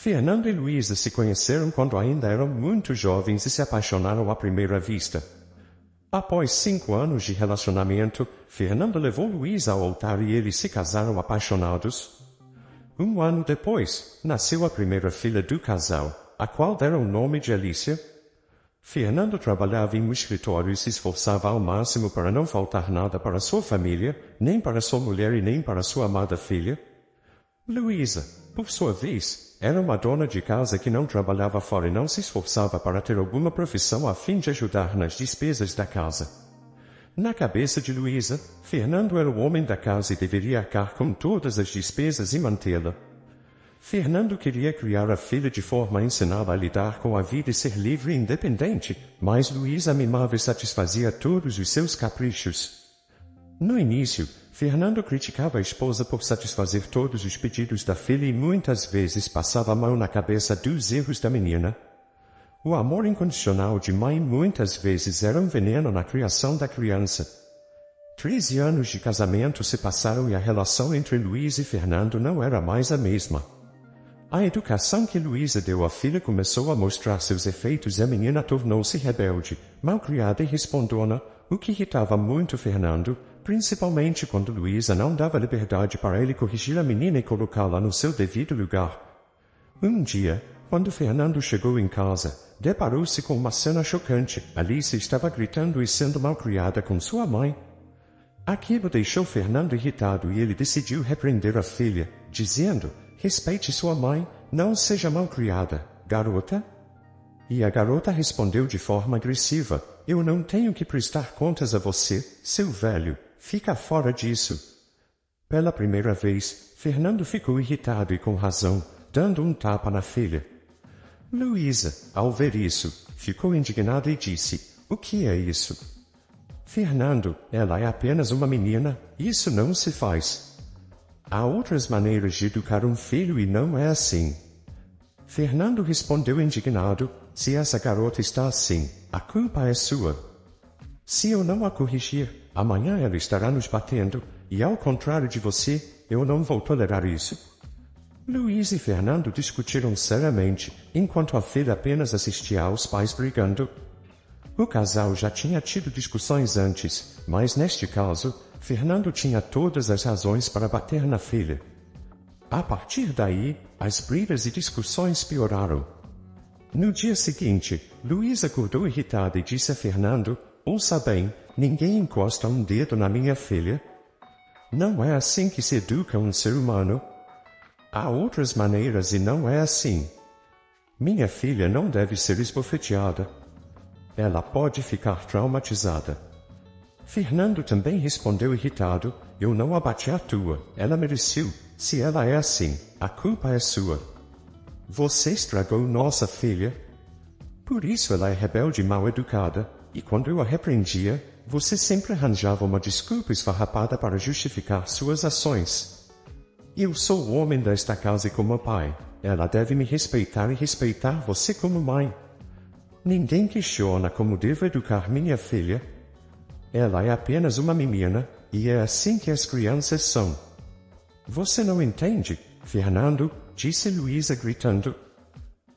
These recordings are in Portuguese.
Fernando e Luísa se conheceram quando ainda eram muito jovens e se apaixonaram à primeira vista. Após 5 anos de relacionamento, Fernando levou Luísa ao altar e eles se casaram apaixonados. 1 ano depois, nasceu a primeira filha do casal, a qual deram o nome de Alicia. Fernando trabalhava em um escritório e se esforçava ao máximo para não faltar nada para sua família, nem para sua mulher e nem para sua amada filha. Luísa, por sua vez, era uma dona de casa que não trabalhava fora e não se esforçava para ter alguma profissão a fim de ajudar nas despesas da casa. Na cabeça de Luísa, Fernando era o homem da casa e deveria arcar com todas as despesas e mantê-la. Fernando queria criar a filha de forma a ensiná-la a lidar com a vida e ser livre e independente, mas Luísa mimava e satisfazia todos os seus caprichos. No início, Fernando criticava a esposa por satisfazer todos os pedidos da filha e muitas vezes passava a mão na cabeça dos erros da menina. O amor incondicional de mãe muitas vezes era um veneno na criação da criança. 13 anos de casamento se passaram e a relação entre Luísa e Fernando não era mais a mesma. A educação que Luísa deu à filha começou a mostrar seus efeitos e a menina tornou-se rebelde, malcriada e respondona, o que irritava muito Fernando, principalmente quando Luísa não dava liberdade para ele corrigir a menina e colocá-la no seu devido lugar. Um dia, quando Fernando chegou em casa, deparou-se com uma cena chocante. Alice estava gritando e sendo malcriada com sua mãe. Aquilo deixou Fernando irritado e ele decidiu repreender a filha, dizendo: respeite sua mãe, não seja malcriada, garota. E a garota respondeu de forma agressiva: eu não tenho que prestar contas a você, seu velho, fica fora disso. Pela primeira vez, Fernando ficou irritado e com razão, dando um tapa na filha. Luísa, ao ver isso, ficou indignada e disse: o que é isso? Fernando, ela é apenas uma menina, isso não se faz. Há outras maneiras de educar um filho e não é assim. Fernando respondeu indignado: se essa garota está assim, a culpa é sua. Se eu não a corrigir, amanhã ela estará nos batendo, e ao contrário de você, eu não vou tolerar isso. Luísa e Fernando discutiram seriamente, enquanto a filha apenas assistia aos pais brigando. O casal já tinha tido discussões antes, mas neste caso, Fernando tinha todas as razões para bater na filha. A partir daí, as brigas e discussões pioraram. No dia seguinte, Luísa acordou irritada e disse a Fernando: ouça bem, ninguém encosta um dedo na minha filha. Não é assim que se educa um ser humano. Há outras maneiras e não é assim. Minha filha não deve ser esbofeteada. Ela pode ficar traumatizada. Fernando também respondeu irritado: eu não a bati à toa, ela mereceu. Se ela é assim, a culpa é sua. Você estragou nossa filha. Por isso ela é rebelde e mal educada, e quando eu a repreendia, você sempre arranjava uma desculpa esfarrapada para justificar suas ações. Eu sou o homem desta casa e como pai, ela deve me respeitar e respeitar você como mãe. Ninguém questiona como devo educar minha filha. Ela é apenas uma menina, e é assim que as crianças são. Você não entende, Fernando? Disse Luísa gritando.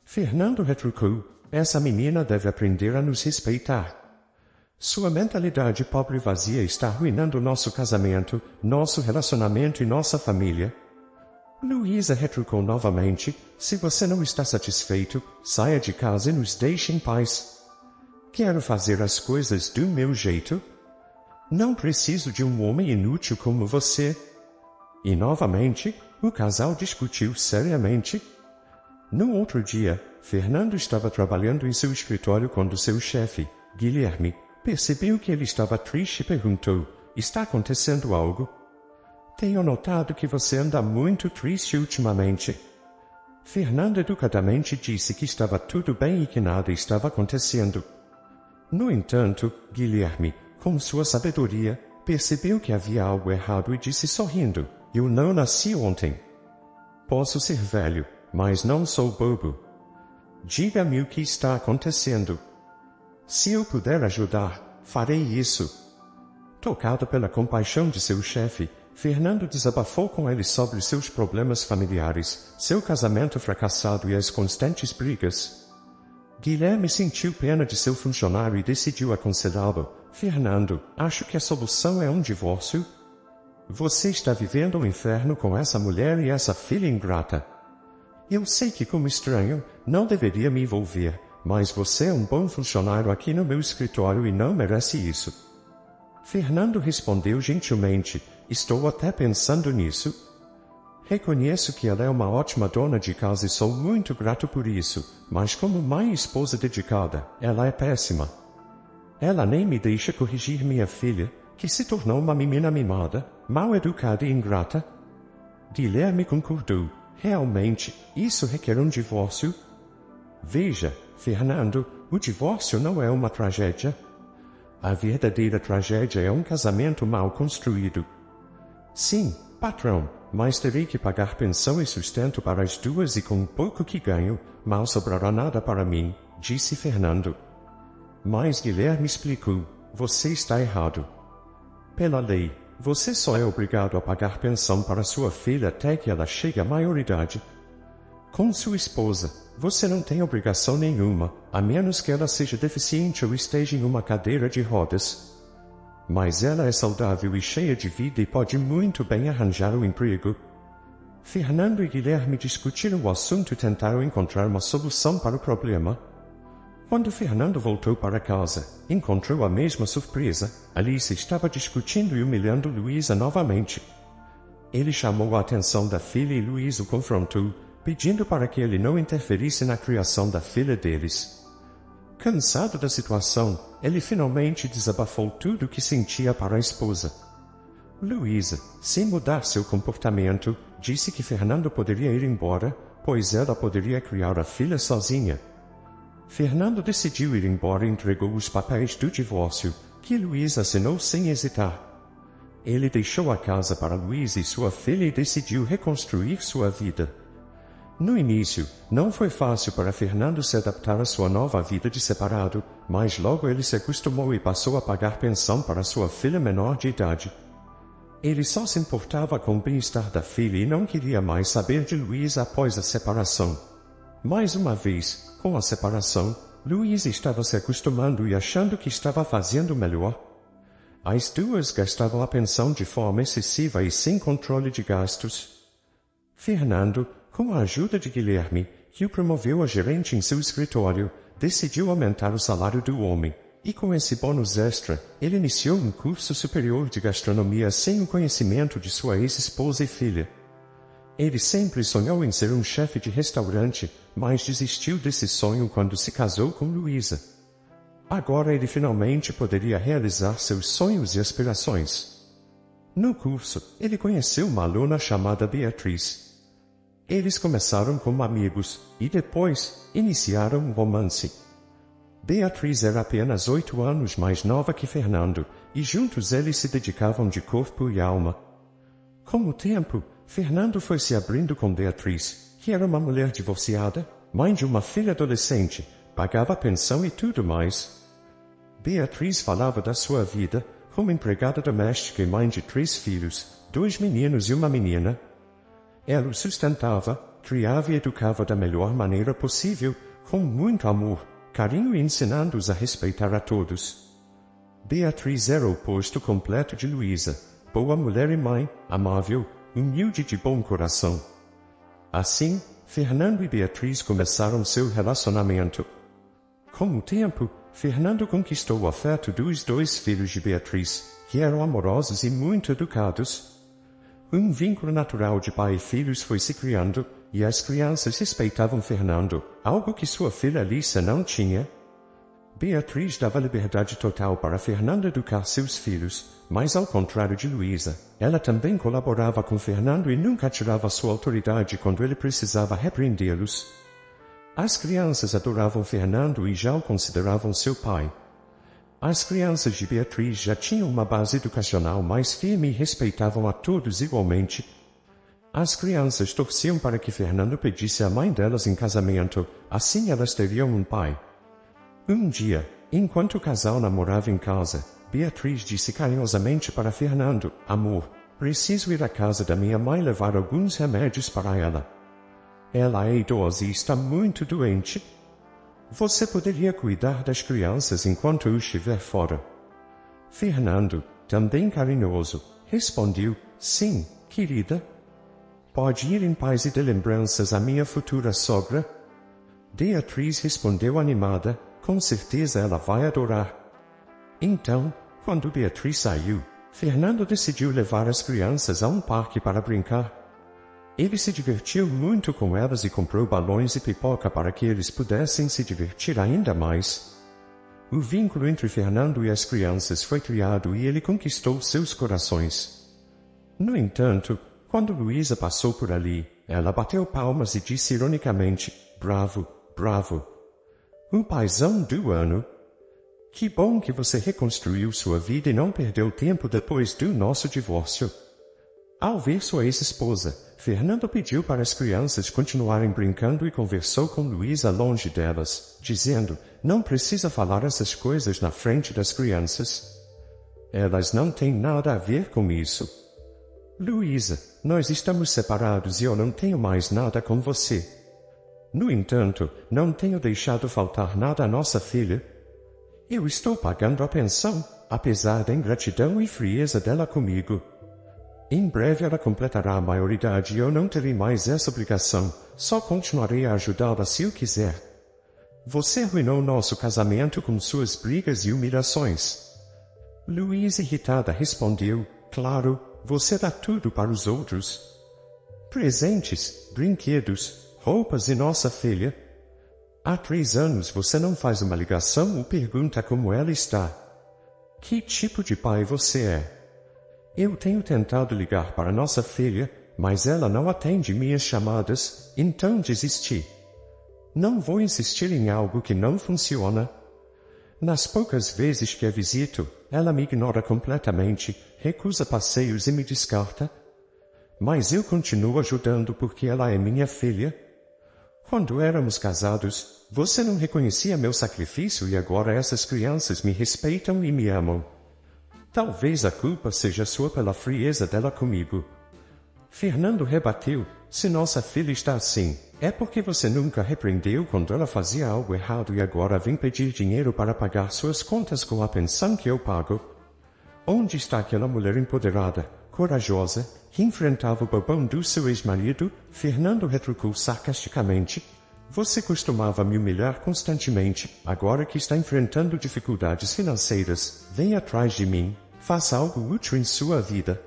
Fernando retrucou: essa menina deve aprender a nos respeitar. Sua mentalidade pobre e vazia está arruinando nosso casamento, nosso relacionamento e nossa família. Luísa retrucou novamente: se você não está satisfeito, saia de casa e nos deixe em paz. Quero fazer as coisas do meu jeito. Não preciso de um homem inútil como você. E novamente, o casal discutiu seriamente. No outro dia, Fernando estava trabalhando em seu escritório quando seu chefe, Guilherme, percebeu que ele estava triste e perguntou: está acontecendo algo? Tenho notado que você anda muito triste ultimamente. Fernando educadamente disse que estava tudo bem e que nada estava acontecendo. No entanto, Guilherme, com sua sabedoria, percebeu que havia algo errado e disse sorrindo: eu não nasci ontem. Posso ser velho, mas não sou bobo. Diga-me o que está acontecendo. Se eu puder ajudar, farei isso. Tocado pela compaixão de seu chefe, Fernando desabafou com ele sobre seus problemas familiares, seu casamento fracassado e as constantes brigas. Guilherme sentiu pena de seu funcionário e decidiu aconselhá-lo. Fernando, acho que a solução é um divórcio. Você está vivendo um inferno com essa mulher e essa filha ingrata. Eu sei que, como estranho, não deveria me envolver, mas você é um bom funcionário aqui no meu escritório e não merece isso. Fernando respondeu gentilmente, estou até pensando nisso. Reconheço que ela é uma ótima dona de casa e sou muito grato por isso, mas como mãe e esposa dedicada, ela é péssima. Ela nem me deixa corrigir minha filha, que se tornou uma menina mimada, mal educada e ingrata. Guilherme concordou. Realmente, isso requer um divórcio? Veja, Fernando, o divórcio não é uma tragédia. A verdadeira tragédia é um casamento mal construído. Sim, patrão, mas terei que pagar pensão e sustento para as duas e com o pouco que ganho, mal sobrará nada para mim, disse Fernando. Mas Guilherme explicou, você está errado. Pela lei, você só é obrigado a pagar pensão para sua filha até que ela chegue à maioridade. Com sua esposa, você não tem obrigação nenhuma, a menos que ela seja deficiente ou esteja em uma cadeira de rodas. Mas ela é saudável e cheia de vida e pode muito bem arranjar um emprego. Fernando e Guilherme discutiram o assunto e tentaram encontrar uma solução para o problema. Quando Fernando voltou para casa, encontrou a mesma surpresa. Alice estava discutindo e humilhando Luísa novamente. Ele chamou a atenção da filha e Luísa o confrontou, pedindo para que ele não interferisse na criação da filha deles. Cansado da situação, ele finalmente desabafou tudo o que sentia para a esposa. Luísa, sem mudar seu comportamento, disse que Fernando poderia ir embora, pois ela poderia criar a filha sozinha. Fernando decidiu ir embora e entregou os papéis do divórcio, que Luísa assinou sem hesitar. Ele deixou a casa para Luísa e sua filha e decidiu reconstruir sua vida. No início, não foi fácil para Fernando se adaptar à sua nova vida de separado, mas logo ele se acostumou e passou a pagar pensão para sua filha menor de idade. Ele só se importava com o bem-estar da filha e não queria mais saber de Luísa após a separação. Mais uma vez, com a separação, Luísa estava se acostumando e achando que estava fazendo melhor. As duas gastavam a pensão de forma excessiva e sem controle de gastos. Fernando, com a ajuda de Guilherme, que o promoveu a gerente em seu escritório, decidiu aumentar o salário do homem, e com esse bônus extra, ele iniciou um curso superior de gastronomia sem o conhecimento de sua ex-esposa e filha. Ele sempre sonhou em ser um chefe de restaurante, mas desistiu desse sonho quando se casou com Luísa. Agora ele finalmente poderia realizar seus sonhos e aspirações. No curso, ele conheceu uma aluna chamada Beatriz. Eles começaram como amigos, e depois, iniciaram um romance. Beatriz era apenas 8 anos mais nova que Fernando, e juntos eles se dedicavam de corpo e alma. Com o tempo, Fernando foi se abrindo com Beatriz, que era uma mulher divorciada, mãe de uma filha adolescente, pagava pensão e tudo mais. Beatriz falava da sua vida, como empregada doméstica e mãe de 3 filhos, 2 meninos e uma menina. Ela os sustentava, criava e educava da melhor maneira possível, com muito amor, carinho e ensinando-os a respeitar a todos. Beatriz era o oposto completo de Luísa, boa mulher e mãe, amável, humilde e de bom coração. Assim, Fernando e Beatriz começaram seu relacionamento. Com o tempo, Fernando conquistou o afeto dos 2 filhos de Beatriz, que eram amorosos e muito educados. Um vínculo natural de pai e filhos foi se criando, e as crianças respeitavam Fernando, algo que sua filha Alice não tinha. Beatriz dava liberdade total para Fernando educar seus filhos, mas ao contrário de Luísa, ela também colaborava com Fernando e nunca tirava sua autoridade quando ele precisava repreendê-los. As crianças adoravam Fernando e já o consideravam seu pai. As crianças de Beatriz já tinham uma base educacional mais firme e respeitavam a todos igualmente. As crianças torciam para que Fernando pedisse a mãe delas em casamento, assim elas teriam um pai. Um dia, enquanto o casal namorava em casa, Beatriz disse carinhosamente para Fernando, amor, Preciso ir à casa da minha mãe levar alguns remédios para ela. Ela é idosa e está muito doente. Você poderia cuidar das crianças enquanto eu estiver fora? Fernando, também carinhoso, respondeu, sim, querida. Pode ir em paz e dê lembranças à minha futura sogra? Beatriz respondeu animada, com certeza ela vai adorar. Então, quando Beatriz saiu, Fernando decidiu levar as crianças a um parque para brincar. Ele se divertiu muito com elas e comprou balões e pipoca para que eles pudessem se divertir ainda mais. O vínculo entre Fernando e as crianças foi criado e ele conquistou seus corações. No entanto, quando Luísa passou por ali, ela bateu palmas e disse ironicamente, bravo, bravo. O paizão do ano. Que bom que você reconstruiu sua vida e não perdeu tempo depois do nosso divórcio. Ao ver sua ex-esposa, Fernando pediu para as crianças continuarem brincando e conversou com Luísa longe delas, dizendo, não precisa falar essas coisas na frente das crianças. Elas não têm nada a ver com isso. Luísa, nós estamos separados e eu não tenho mais nada com você. No entanto, não tenho deixado faltar nada à nossa filha. Eu estou pagando a pensão, apesar da ingratidão e frieza dela comigo. Em breve ela completará a maioridade e eu não terei mais essa obrigação, só continuarei a ajudá-la se eu quiser. Você arruinou nosso casamento com suas brigas e humilhações. Luísa irritada respondeu, claro, você dá tudo para os outros. Presentes, brinquedos, roupas e nossa filha. Há 3 anos você não faz uma ligação ou pergunta como ela está. Que tipo de pai você é? Eu tenho tentado ligar para nossa filha, mas ela não atende minhas chamadas, então desisti. Não vou insistir em algo que não funciona. Nas poucas vezes que a visito, ela me ignora completamente, recusa passeios e me descarta. Mas eu continuo ajudando porque ela é minha filha. Quando éramos casados, você não reconhecia meu sacrifício e agora essas crianças me respeitam e me amam. Talvez a culpa seja sua pela frieza dela comigo. Fernando rebateu, se nossa filha está assim, é porque você nunca repreendeu quando ela fazia algo errado e agora vem pedir dinheiro para pagar suas contas com a pensão que eu pago. Onde está aquela mulher empoderada, corajosa, que enfrentava o bobão do seu ex-marido? Fernando retrucou sarcasticamente. Você costumava me humilhar constantemente, agora que está enfrentando dificuldades financeiras, venha atrás de mim, faça algo útil em sua vida.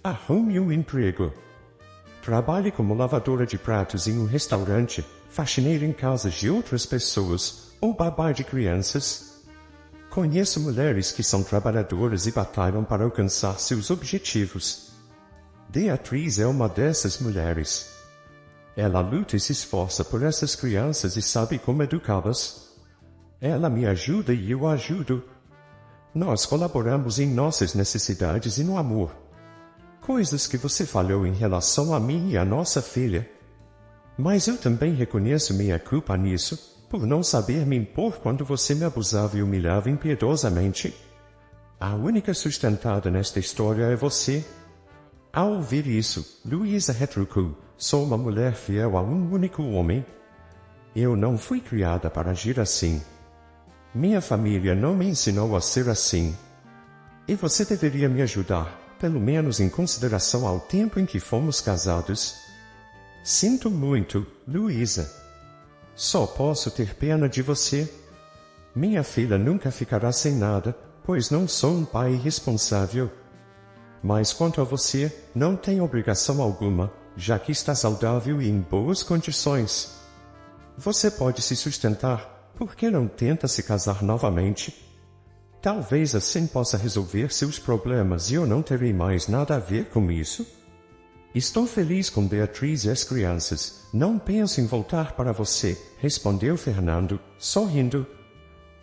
Arrume um emprego. Trabalhe como lavadora de pratos em um restaurante, faxineira em casas de outras pessoas, ou babá de crianças. Conheço mulheres que são trabalhadoras e batalham para alcançar seus objetivos. Beatriz é uma dessas mulheres. Ela luta e se esforça por essas crianças e sabe como educá-las. Ela me ajuda e eu a ajudo. Nós colaboramos em nossas necessidades e no amor. Coisas que você falhou em relação a mim e a nossa filha. Mas eu também reconheço minha culpa nisso, por não saber me impor quando você me abusava e humilhava impiedosamente. A única sustentada nesta história é você. Ao ouvir isso, Luísa retrucou, sou uma mulher fiel a um único homem. Eu não fui criada para agir assim. Minha família não me ensinou a ser assim. E você deveria me ajudar, pelo menos em consideração ao tempo em que fomos casados. Sinto muito, Luísa. Só posso ter pena de você. Minha filha nunca ficará sem nada, pois não sou um pai irresponsável. Mas quanto a você, não tem obrigação alguma, já que está saudável e em boas condições. Você pode se sustentar, por que não tenta se casar novamente? Talvez assim possa resolver seus problemas e eu não terei mais nada a ver com isso. Estou feliz com Beatriz e as crianças, não penso em voltar para você, respondeu Fernando, sorrindo.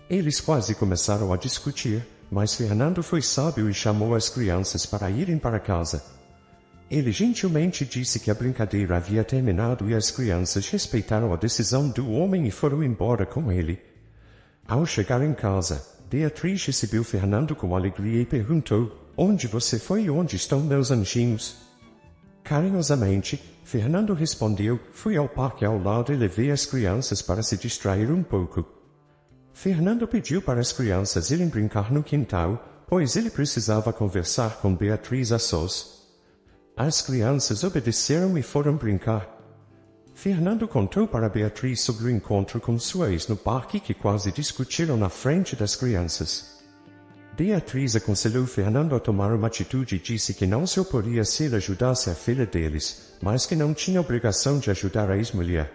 Eles quase começaram a discutir, mas Fernando foi sábio e chamou as crianças para irem para casa. Ele gentilmente disse que a brincadeira havia terminado e as crianças respeitaram a decisão do homem e foram embora com ele. Ao chegar em casa, Beatriz recebeu Fernando com alegria e perguntou, onde você foi e onde estão meus anjinhos? Carinhosamente, Fernando respondeu, fui ao parque ao lado e levei as crianças para se distrair um pouco. Fernando pediu para as crianças irem brincar no quintal, pois ele precisava conversar com Beatriz a sós. As crianças obedeceram e foram brincar. Fernando contou para Beatriz sobre o encontro com sua ex no parque que quase discutiram na frente das crianças. Beatriz aconselhou Fernando a tomar uma atitude e disse que não se oporia se ele ajudasse a filha deles, mas que não tinha obrigação de ajudar a ex-mulher.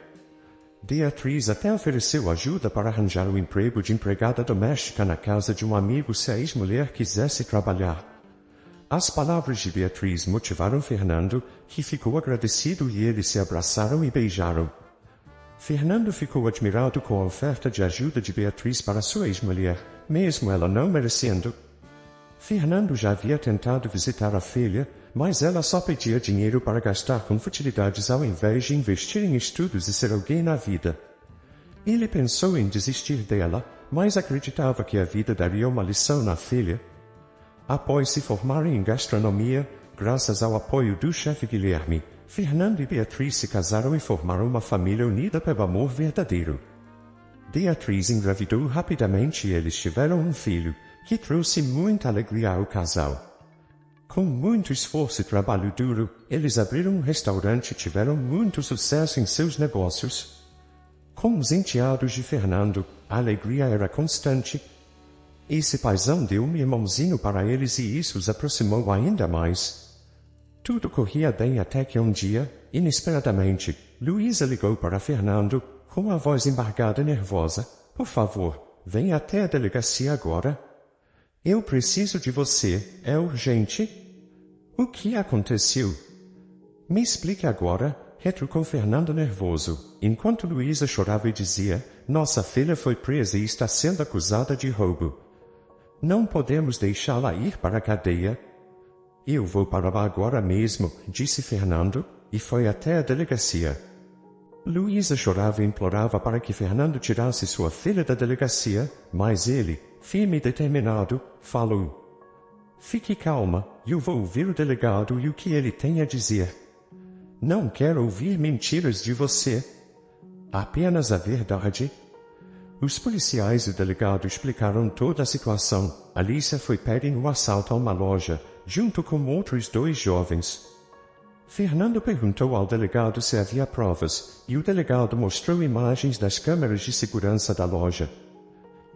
Beatriz até ofereceu ajuda para arranjar um emprego de empregada doméstica na casa de um amigo se a ex-mulher quisesse trabalhar. As palavras de Beatriz motivaram Fernando, que ficou agradecido e eles se abraçaram e beijaram. Fernando ficou admirado com a oferta de ajuda de Beatriz para sua ex-mulher, mesmo ela não merecendo. Fernando já havia tentado visitar a filha, mas ela só pedia dinheiro para gastar com futilidades ao invés de investir em estudos e ser alguém na vida. Ele pensou em desistir dela, mas acreditava que a vida daria uma lição na filha. Após se formarem em gastronomia, graças ao apoio do chefe Guilherme, Fernando e Beatriz se casaram e formaram uma família unida pelo amor verdadeiro. Beatriz engravidou rapidamente e eles tiveram um filho, que trouxe muita alegria ao casal. Com muito esforço e trabalho duro, eles abriram um restaurante e tiveram muito sucesso em seus negócios. Com os enteados de Fernando, a alegria era constante. Esse paizão deu um irmãozinho para eles e isso os aproximou ainda mais. Tudo corria bem até que um dia, inesperadamente, Luísa ligou para Fernando, com a voz embargada e nervosa. Por favor, venha até a delegacia agora. Eu preciso de você, é urgente. O que aconteceu? Me explique agora, retrucou Fernando nervoso, enquanto Luísa chorava e dizia, nossa filha foi presa e está sendo acusada de roubo. Não podemos deixá-la ir para a cadeia. Eu vou para lá agora mesmo, disse Fernando, e foi até a delegacia. Luísa chorava e implorava para que Fernando tirasse sua filha da delegacia, mas ele, firme e determinado, falou. Fique calma, eu vou ouvir o delegado e o que ele tem a dizer. Não quero ouvir mentiras de você. Apenas a verdade. Os policiais e o delegado explicaram toda a situação. Alicia foi pega em um assalto a uma loja, junto com outros 2 jovens. Fernando perguntou ao delegado se havia provas, e o delegado mostrou imagens das câmeras de segurança da loja.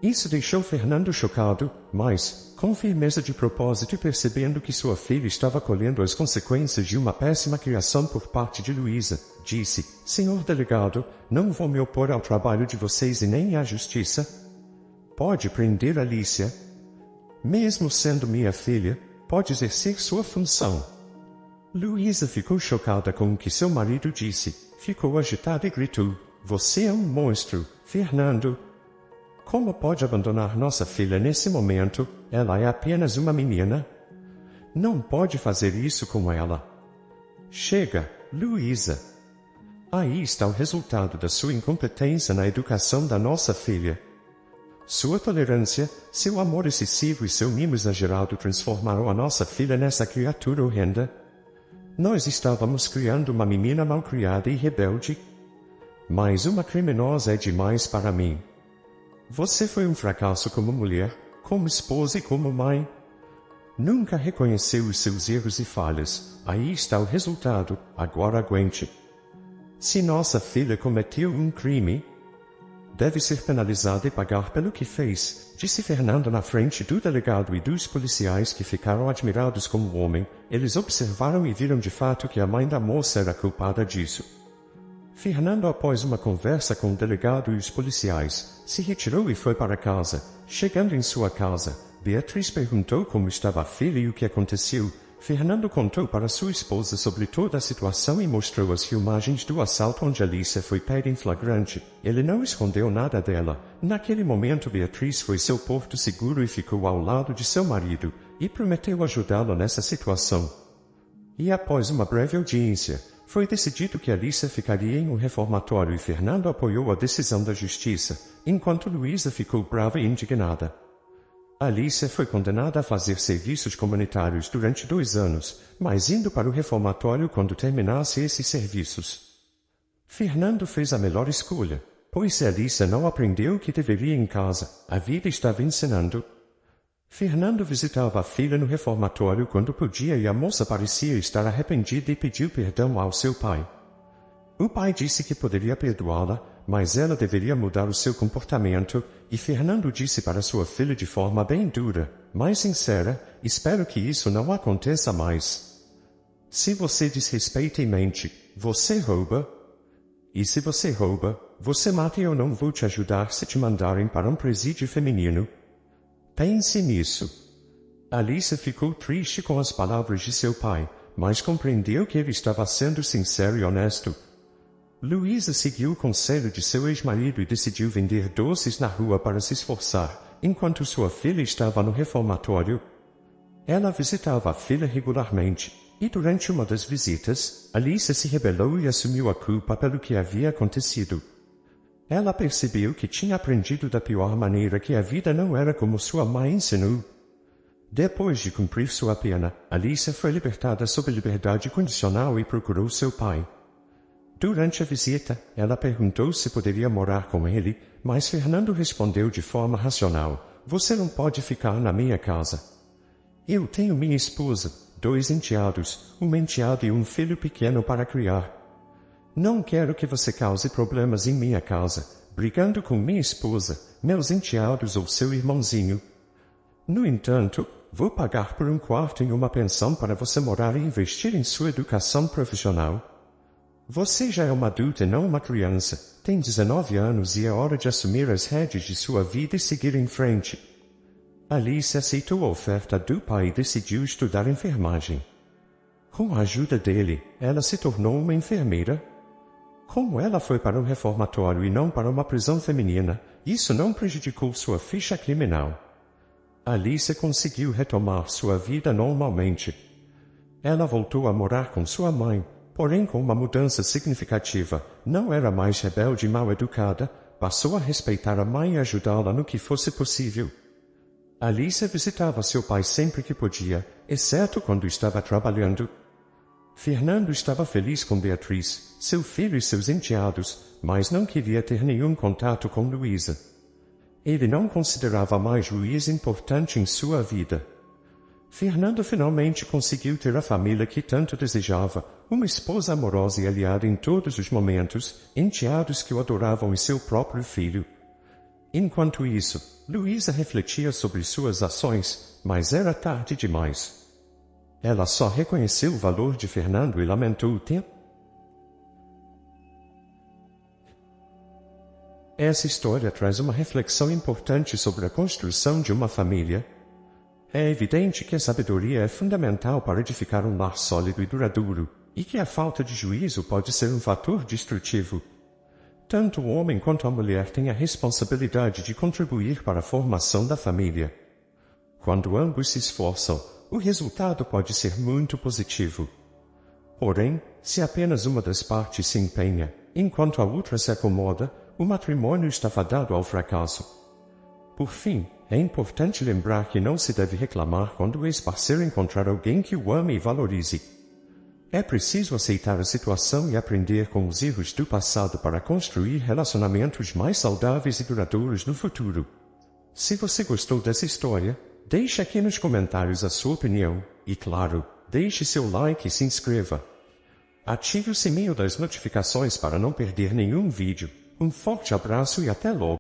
Isso deixou Fernando chocado, mas, com firmeza de propósito e percebendo que sua filha estava colhendo as consequências de uma péssima criação por parte de Luísa, disse, Senhor delegado, não vou me opor ao trabalho de vocês e nem à justiça. Pode prender Alicia. Mesmo sendo minha filha, pode exercer sua função. Luísa ficou chocada com o que seu marido disse, ficou agitada e gritou, você é um monstro, Fernando. Como pode abandonar nossa filha nesse momento? Ela é apenas uma menina. Não pode fazer isso com ela. Chega, Luísa. Aí está o resultado da sua incompetência na educação da nossa filha. Sua tolerância, seu amor excessivo e seu mimo exagerado transformaram a nossa filha nessa criatura horrenda. Nós estávamos criando uma menina malcriada e rebelde. Mas uma criminosa é demais para mim. Você foi um fracasso como mulher, como esposa e como mãe. Nunca reconheceu os seus erros e falhas. Aí está o resultado, agora aguente. Se nossa filha cometeu um crime, deve ser penalizada e pagar pelo que fez, disse Fernando na frente do delegado e dos policiais que ficaram admirados com o homem. Eles observaram e viram de fato que a mãe da moça era culpada disso. Fernando, após uma conversa com o delegado e os policiais, se retirou e foi para casa. Chegando em sua casa, Beatriz perguntou como estava a filha e o que aconteceu. Fernando contou para sua esposa sobre toda a situação e mostrou as filmagens do assalto onde Alicia foi pega em flagrante. Ele não escondeu nada dela. Naquele momento Beatriz foi seu porto seguro e ficou ao lado de seu marido, e prometeu ajudá-lo nessa situação. E após uma breve audiência, foi decidido que Alicia ficaria em um reformatório e Fernando apoiou a decisão da justiça, enquanto Luísa ficou brava e indignada. Alicia foi condenada a fazer serviços comunitários durante 2 anos, mas indo para o reformatório quando terminasse esses serviços. Fernando fez a melhor escolha, pois se Alicia não aprendeu o que deveria em casa, a vida estava ensinando. Fernando visitava a filha no reformatório quando podia e a moça parecia estar arrependida e pediu perdão ao seu pai. O pai disse que poderia perdoá-la, mas ela deveria mudar o seu comportamento, e Fernando disse para sua filha de forma bem dura, mas sincera: espero que isso não aconteça mais. Se você desrespeita e mente, você rouba. E se você rouba, você mata e eu não vou te ajudar se te mandarem para um presídio feminino. Pense nisso. Alicia ficou triste com as palavras de seu pai, mas compreendeu que ele estava sendo sincero e honesto. Luísa seguiu o conselho de seu ex-marido e decidiu vender doces na rua para se esforçar, enquanto sua filha estava no reformatório. Ela visitava a filha regularmente, e durante uma das visitas, Alicia se rebelou e assumiu a culpa pelo que havia acontecido. Ela percebeu que tinha aprendido da pior maneira que a vida não era como sua mãe ensinou. Depois de cumprir sua pena, Alicia foi libertada sob liberdade condicional e procurou seu pai. Durante a visita, ela perguntou se poderia morar com ele, mas Fernando respondeu de forma racional: você não pode ficar na minha casa. Eu tenho minha esposa, 2 enteados, uma enteada e um filho pequeno para criar. Não quero que você cause problemas em minha casa, brigando com minha esposa, meus enteados ou seu irmãozinho. No entanto, vou pagar por um quarto em uma pensão para você morar e investir em sua educação profissional. Você já é uma adulta e não uma criança, tem 19 anos e é hora de assumir as rédeas de sua vida e seguir em frente. Alice aceitou a oferta do pai e decidiu estudar enfermagem. Com a ajuda dele, ela se tornou uma enfermeira. Como ela foi para um reformatório e não para uma prisão feminina, isso não prejudicou sua ficha criminal. Alice conseguiu retomar sua vida normalmente. Ela voltou a morar com sua mãe, porém com uma mudança significativa. Não era mais rebelde e mal educada, passou a respeitar a mãe e ajudá-la no que fosse possível. Alice visitava seu pai sempre que podia, exceto quando estava trabalhando. Fernando estava feliz com Beatriz, seu filho e seus enteados, mas não queria ter nenhum contato com Luísa. Ele não considerava mais Luísa importante em sua vida. Fernando finalmente conseguiu ter a família que tanto desejava, uma esposa amorosa e aliada em todos os momentos, enteados que o adoravam e seu próprio filho. Enquanto isso, Luísa refletia sobre suas ações, mas era tarde demais. Ela só reconheceu o valor de Fernando e lamentou o tempo. Essa história traz uma reflexão importante sobre a construção de uma família. É evidente que a sabedoria é fundamental para edificar um lar sólido e duradouro, e que a falta de juízo pode ser um fator destrutivo. Tanto o homem quanto a mulher têm a responsabilidade de contribuir para a formação da família. Quando ambos se esforçam, o resultado pode ser muito positivo. Porém, se apenas uma das partes se empenha, enquanto a outra se acomoda, o matrimônio está fadado ao fracasso. Por fim, é importante lembrar que não se deve reclamar quando o ex-parceiro encontrar alguém que o ame e valorize. É preciso aceitar a situação e aprender com os erros do passado para construir relacionamentos mais saudáveis e duradouros no futuro. Se você gostou dessa história, deixe aqui nos comentários a sua opinião, e claro, deixe seu like e se inscreva. Ative o sininho das notificações para não perder nenhum vídeo. Um forte abraço e até logo!